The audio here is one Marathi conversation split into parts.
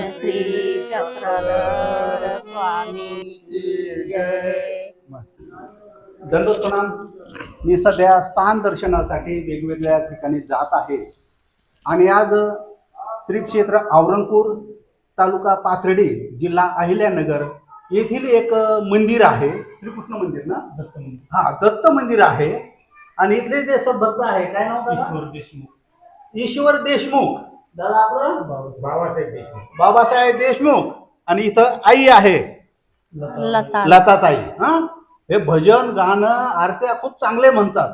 श्री चक्रधर स्वामी की जय. दंडोत प्रणाम. मी सध्या स्थान दर्शनासाठी वेगवेगळ्या ठिकाणी जात आहे आणि आज श्री क्षेत्र औरंगपूर, तालुका पाथर्डी, जिल्हा अहिल्यानगर येथील एक मंदिर आहे. श्रीकृष्ण मंदिर ना? दत्त मंदिर. हा, दत्त मंदिर आहे. आणि इथले जे भक्त आहे, काय नाव त्याचं? ईश्वर देशमुख. ईश्वर देशमुख. दादा आपलं? बाबासाहेब देशमुख. बाबासाहेब देशमुख. आणि इथं आई आहे लता. लताताई. हा, हे भजन गाणं आरत्या खूप चांगले म्हणतात.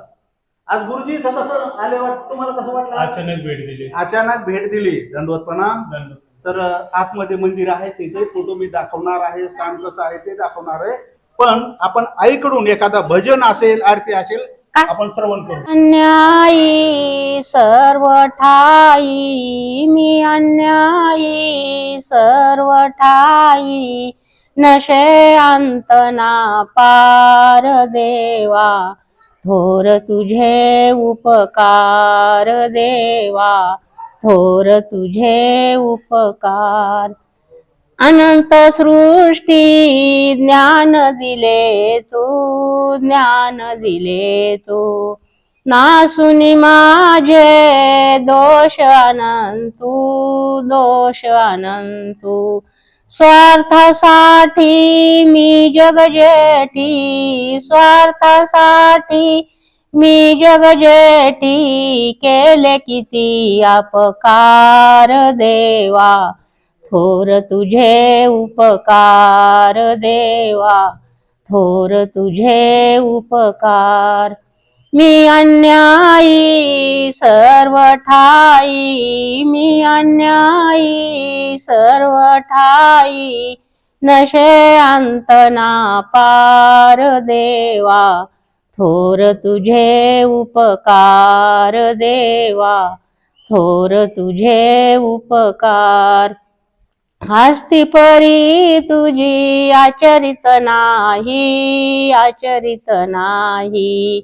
आज गुरुजी इथं कसं आले, तुम्हाला कसं वाटलं? अचानक भेट दिली. अचानक भेट दिली. दंडवत प्रणाम. दंडवत. तर आतमध्ये मंदिर आहे, त्याचे फोटो मी दाखवणार आहे, स्थान कसं आहे ते दाखवणार आहे. पण आपण आईकडून एखादा भजन असेल, आरती असेल, आपण श्रवण करू. अन्यायी सर्व ठाई, मी अन्यायी सर्व ठाई, नशे अंत ना पार देवा, थोर तुझे उपकार देवा, थोर तुझे उपकार. अनंत सृष्टी ज्ञान दिले तू, ज्ञान दिले तू, नासुनी माझे दोष अनंतू, दोष अनंतू. स्वार्थासाठी मी जगजेठी, स्वार्थासाठी मी जगजेठी, केले किती अपकार देवा, थोर तुझे उपकार देवा, थोर तुझे उपकार. मी अन्यायी सर्व ठाई, मी अन्यायी सर्व ठाई, नशे अंत ना पार देवा, थोर तुझे उपकार देवा, थोर तुझे उपकार. हस्ती परी तुझी आचरित नाही, आचरित नाही,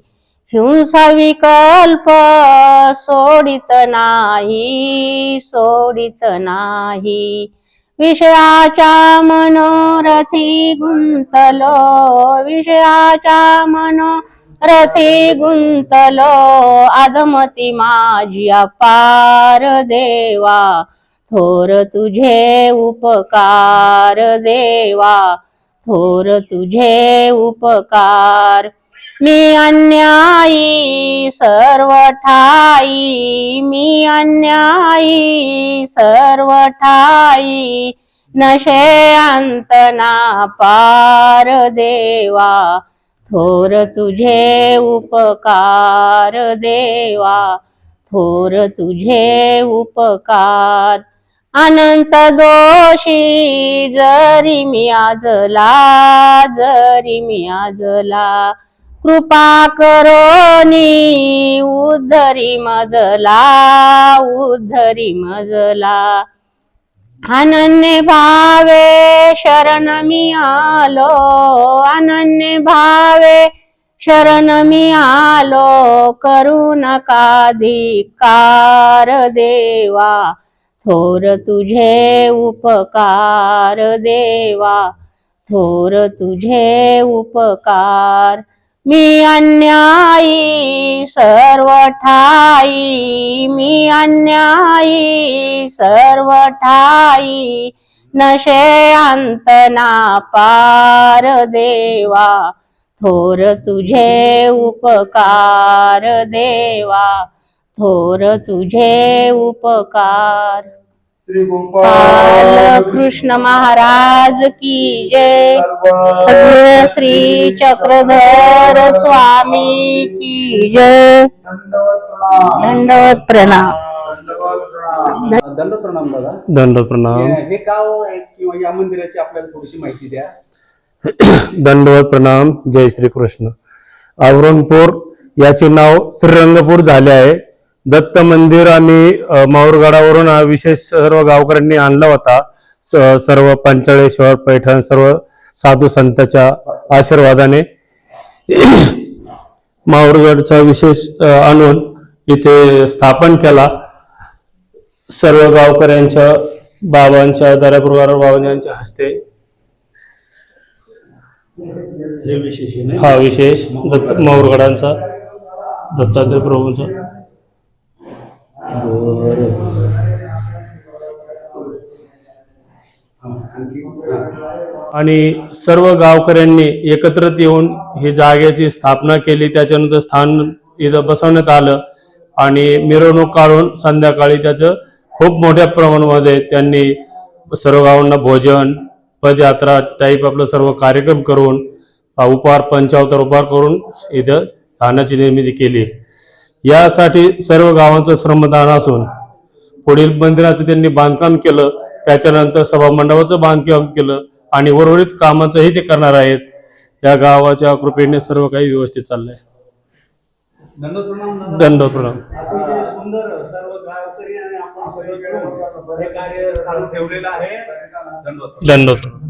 हिंसा विकल्प सोडित नाही, सोडित नाही. विषयाच्या मनोरथी गुंतलो, विषयाच्या मनोरथी गुंतलो, अधमती माझी अपार देवा, थोर तुझे उपकार देवा, थोर तुझे उपकार. मी अन्यायी सर्व ठाई, मी अन्यायी सर्व ठाई, नशे अंत ना पार देवा, थोर तुझे उपकार देवा, थोर तुझे उपकार. अनंत दोषी जरी मी आजला, जरी मी आजला, कृपा करोनी उद्धरी मजला, उद्धरी मजला. अनन्य भावे शरण मी आलो, अनन्य भावे शरण मी आलो, करू नका धिक्कार देवा, थोर तुझे उपकार देवा, थोर तुझे उपकार. मी अन्यायी सर्व ठाई, मी अन्यायी सर्व ठाई, नशे अंत ना पार देवा, थोर तुझे उपकार देवा, थोर तुझे उपकार. श्री गोपाल कृष्ण महाराज की जय. श्री चक्रधर स्वामी की जय. दंडवत प्रणाम. दंडोत प्रणाम दादा. दंडवत प्रणाम. हे गाव आहे किंवा या मंदिराची आपल्याला थोडीशी माहिती द्या. दंडवत प्रणाम. जय श्री कृष्ण. औरंगपूर याचे नाव श्रीरंगपूर झाले आहे. दत्त मंदिर आणि माहूरगडावरून हा विशेष सर्व गावकऱ्यांनी आणला होता. सर्व पंचाळेश्वर, पैठण, सर्व साधू संतांच्या आशीर्वादाने माहूरगडचा विशेष आणून इथे स्थापन केला. सर्व गावकऱ्यांच्या बाबांच्या दर्यापूरवार बाबांच्या हस्ते हे विशेष आहे हा विशेष दत्त माहूरगडांचा दत्तात्रय प्रभूंचा. आणि सर्व गावकऱ्यांनी एकत्रित येऊन ही जागेची स्थापना केली. त्याच्यानंतर स्थान इथं बसवण्यात आलं आणि मिरवणूक काढून संध्याकाळी त्याचं खूप मोठ्या प्रमाणामध्ये त्यांनी सर्व गावांना भोजन पदयात्रा टाईप आपलं सर्व कार्यक्रम करून उपहार पंचावतार उपहार करून इथं स्थानाची निर्मिती केली. यासाठी सर्व गावांचं श्रमदान असून पुढील मंदिराचं त्यांनी बांधकाम केलं. त्याच्यानंतर सभामंडपाचं बांधकाम केलं आणि उर्वरित कामाचंही ते करणार आहेत. या गावाच्या कृपेने सर्व काही व्यवस्थित चाललंय. दंडवत प्रणाम. दंडवत प्रणाम. अतिशय सुंदर सर्व गावकरी आणि आपण सगळे मिळून हे कार्य चालू ठेवलेलं आहे. दंडवत. दंडवत.